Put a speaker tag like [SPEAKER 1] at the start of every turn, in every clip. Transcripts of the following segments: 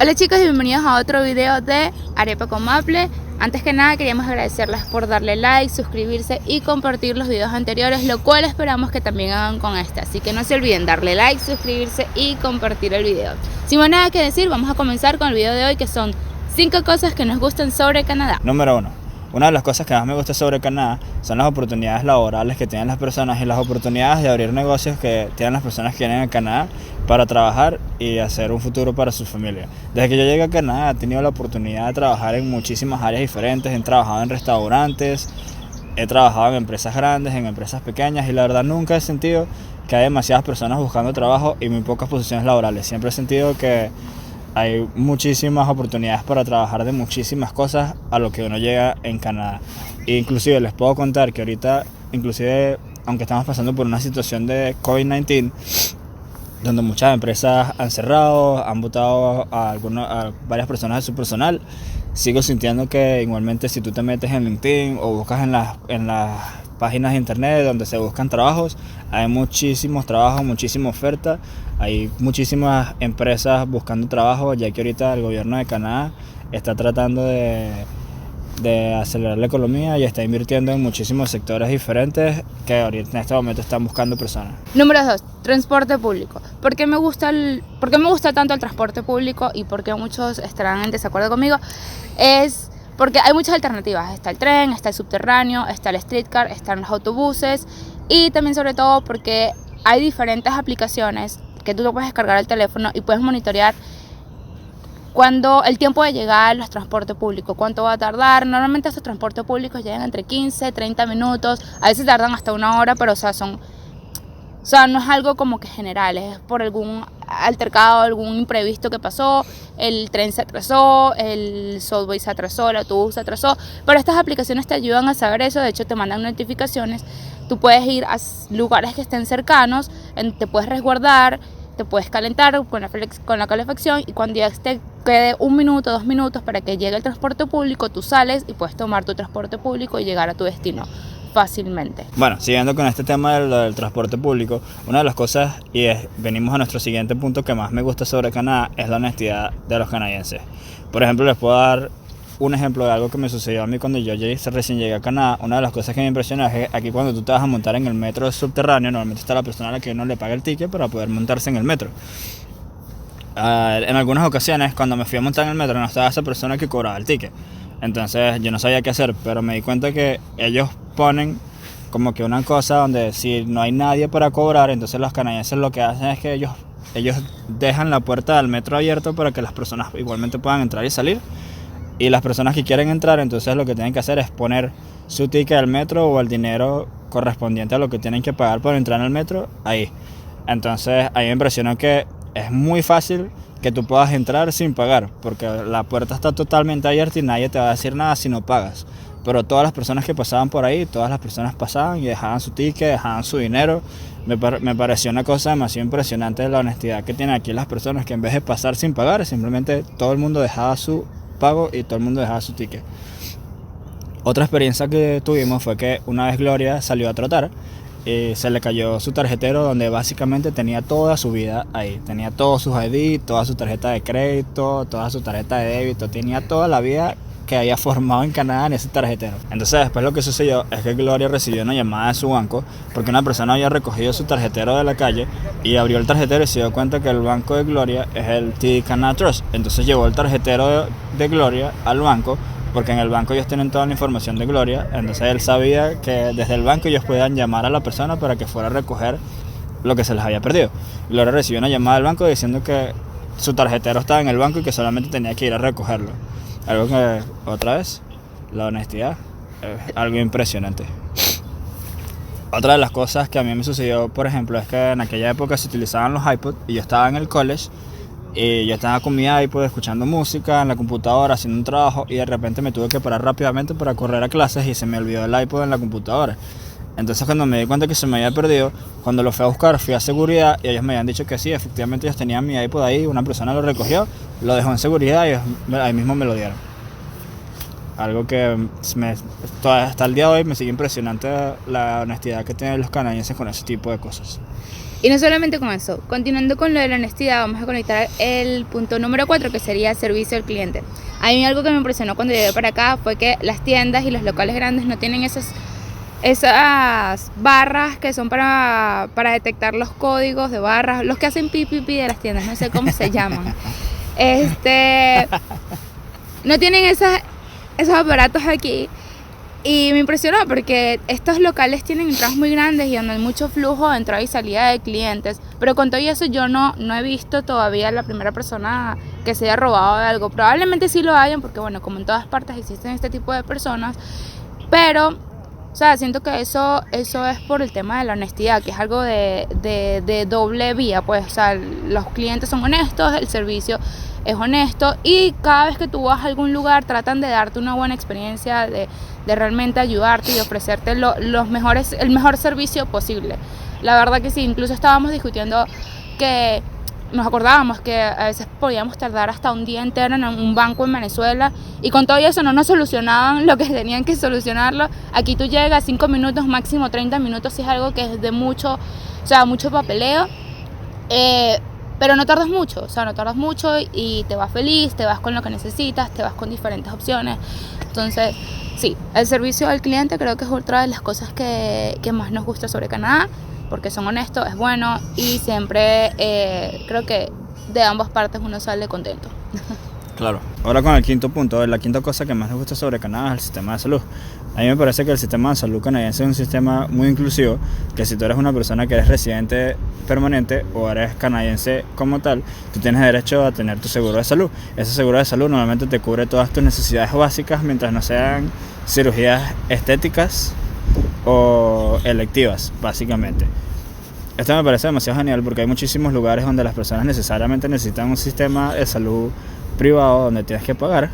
[SPEAKER 1] Hola chicos y bienvenidos a otro video de Arepa con Maple. Antes que nada queríamos agradecerles por darle like, suscribirse y compartir los videos anteriores, lo cual esperamos que también hagan con este. Así que no se olviden darle like, suscribirse y compartir el video. Sin más nada que decir, vamos a comenzar con el video de hoy, que son 5 cosas que nos gustan sobre Canadá.
[SPEAKER 2] Número 1. Una de las cosas que más me gusta sobre Canadá son las oportunidades laborales que tienen las personas y las oportunidades de abrir negocios que tienen las personas que vienen a Canadá para trabajar y hacer un futuro para su familia. Desde que yo llegué a Canadá he tenido la oportunidad de trabajar en muchísimas áreas diferentes. He trabajado en restaurantes, he trabajado en empresas grandes, en empresas pequeñas, y la verdad nunca he sentido que hay demasiadas personas buscando trabajo y muy pocas posiciones laborales. Siempre he sentido que hay muchísimas oportunidades para trabajar de muchísimas cosas a lo que uno llega en Canadá. Inclusive les puedo contar que ahorita, inclusive aunque estamos pasando por una situación de COVID-19, donde muchas empresas han cerrado, han botado a varias personas de su personal, sigo sintiendo que igualmente si tú te metes en LinkedIn o buscas en las páginas de internet donde se buscan trabajos, hay muchísimos trabajos, muchísima oferta, hay muchísimas empresas buscando trabajo, ya que ahorita el gobierno de Canadá está tratando de acelerar la economía y está invirtiendo en muchísimos sectores diferentes que ahorita en este momento están buscando personas.
[SPEAKER 1] Número 2, transporte público. ¿Por qué me gusta tanto el transporte público y por qué muchos estarán en desacuerdo conmigo? Es porque hay muchas alternativas. Está el tren, está el subterráneo, está el streetcar, están los autobuses, y también sobre todo porque hay diferentes aplicaciones que tú te puedes descargar al teléfono y puedes monitorear cuando el tiempo de llegar a los transportes públicos, cuánto va a tardar. Normalmente estos transportes públicos llegan entre 15, 30 minutos, a veces tardan hasta 1 hora, pero no es algo como que general, es por algún altercado, algún imprevisto que pasó, el tren se atrasó, el subway se atrasó, el autobús se atrasó, pero estas aplicaciones te ayudan a saber eso. De hecho te mandan notificaciones, tú puedes ir a lugares que estén cercanos, te puedes resguardar, te puedes calentar con la calefacción, y cuando ya te quede 1 minuto, 2 minutos para que llegue el transporte público, tú sales y puedes tomar tu transporte público y llegar a tu destino fácilmente.
[SPEAKER 2] Bueno, siguiendo con este tema del transporte público, una de las cosas, venimos a nuestro siguiente punto que más me gusta sobre Canadá, es la honestidad de los canadienses. Por ejemplo, les puedo dar un ejemplo de algo que me sucedió a mí cuando yo recién llegué a Canadá. Una de las cosas que me impresionó es que aquí, cuando tú te vas a montar en el metro subterráneo, normalmente está la persona a la que uno le paga el ticket para poder montarse en el metro. En algunas ocasiones, cuando me fui a montar en el metro, no estaba esa persona que cobraba el ticket. Entonces yo no sabía qué hacer, pero me di cuenta que ellos ponen como que una cosa donde si no hay nadie para cobrar, entonces los canadienses lo que hacen es que ellos dejan la puerta del metro abierta para que las personas igualmente puedan entrar y salir. Y las personas que quieren entrar, entonces lo que tienen que hacer es poner su ticket del metro o el dinero correspondiente a lo que tienen que pagar por entrar en el metro ahí. Entonces a mí me impresionó que es muy fácil que tú puedas entrar sin pagar, porque la puerta está totalmente abierta y nadie te va a decir nada si no pagas. Pero todas las personas que pasaban por ahí, todas las personas pasaban y dejaban su ticket, dejaban su dinero. Me pareció una cosa demasiado impresionante de la honestidad que tienen aquí las personas, que en vez de pasar sin pagar, simplemente todo el mundo dejaba su pago y todo el mundo dejaba su ticket. Otra experiencia que tuvimos fue que una vez Gloria salió a trotar y se le cayó su tarjetero, donde básicamente tenía toda su vida ahí. Tenía todos sus ID, toda su tarjeta de crédito, toda su tarjeta de débito, tenía toda la vida que había formado en Canadá en ese tarjetero. Entonces después lo que sucedió es que Gloria recibió una llamada de su banco porque una persona había recogido su tarjetero de la calle y abrió el tarjetero y se dio cuenta que el banco de Gloria es el TD Canada Trust. Entonces llevó el tarjetero de Gloria al banco, porque en el banco ellos tienen toda la información de Gloria. Entonces él sabía que desde el banco ellos podían llamar a la persona para que fuera a recoger lo que se les había perdido. Gloria recibió una llamada del banco diciendo que su tarjetero estaba en el banco y que solamente tenía que ir a recogerlo. Algo que, otra vez, la honestidad es algo impresionante. Otra de las cosas que a mí me sucedió, por ejemplo, es que en aquella época se utilizaban los iPods y yo estaba en el college y yo estaba con mi iPod escuchando música en la computadora, haciendo un trabajo, y de repente me tuve que parar rápidamente para correr a clases y se me olvidó el iPod en la computadora. Entonces cuando me di cuenta que se me había perdido, cuando lo fui a buscar, fui a seguridad y ellos me habían dicho que sí, efectivamente ellos tenían mi iPod ahí, una persona lo recogió, lo dejó en seguridad y ellos ahí mismo me lo dieron. Algo que hasta el día de hoy me sigue impresionante la honestidad que tienen los canadienses con ese tipo de cosas.
[SPEAKER 1] Y no solamente con eso, continuando con lo de la honestidad, vamos a conectar el punto número 4, que sería servicio al cliente. A mí algo que me impresionó cuando llegué para acá fue que las tiendas y los locales grandes no tienen esas barras que son para detectar los códigos de barras, los que hacen pipi de las tiendas, no sé cómo se llaman. No tienen esos aparatos aquí. Y me impresionó porque estos locales tienen entradas muy grandes y donde hay mucho flujo de entrada y salida de clientes. Pero con todo eso yo no he visto todavía la primera persona que se haya robado de algo. Probablemente sí lo hayan porque, bueno, como en todas partes existen este tipo de personas. Pero, o sea, siento que eso es por el tema de la honestidad, que es algo de doble vía. Pues, o sea, los clientes son honestos, el servicio es honesto y cada vez que tú vas a algún lugar tratan de darte una buena experiencia, de realmente ayudarte y ofrecerte el mejor servicio posible. La verdad que sí, incluso estábamos discutiendo que nos acordábamos que a veces podíamos tardar hasta un día entero en un banco en Venezuela y con todo eso no nos solucionaban lo que tenían que solucionarlo. Aquí tú llegas 5 minutos, máximo 30 minutos, si es algo que es de mucho papeleo. Pero no tardas mucho, y te vas feliz, te vas con lo que necesitas, te vas con diferentes opciones. Entonces, sí, el servicio al cliente creo que es otra de las cosas que más nos gusta sobre Canadá, porque son honestos, es bueno y siempre creo que de ambas partes uno sale contento.
[SPEAKER 2] Claro. Ahora con el quinto punto, la quinta cosa que más nos gusta sobre Canadá es el sistema de salud. A mí me parece que el sistema de salud canadiense es un sistema muy inclusivo, que si tú eres una persona que eres residente permanente o eres canadiense como tal, tú tienes derecho a tener tu seguro de salud. Ese seguro de salud normalmente te cubre todas tus necesidades básicas mientras no sean cirugías estéticas o electivas, básicamente. Esto me parece demasiado genial porque hay muchísimos lugares donde las personas necesariamente necesitan un sistema de salud privado donde tienes que pagar.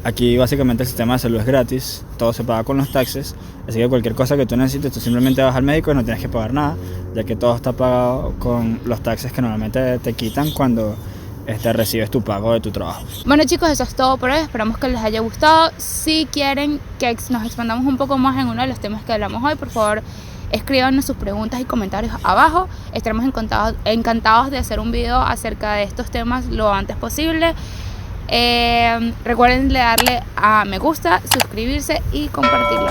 [SPEAKER 2] Aquí básicamente el sistema de salud es gratis, todo se paga con los taxes, así que cualquier cosa que tú necesites, tú simplemente vas al médico y no tienes que pagar nada, ya que todo está pagado con los taxes que normalmente te quitan cuando recibes tu pago de tu trabajo.
[SPEAKER 1] Bueno chicos, eso es todo por hoy, esperamos que les haya gustado. Si quieren que nos expandamos un poco más en uno de los temas que hablamos hoy, por favor escríbanos sus preguntas y comentarios abajo. Estaremos encantados de hacer un video acerca de estos temas lo antes posible. Recuerden darle a me gusta, suscribirse y compartirlo.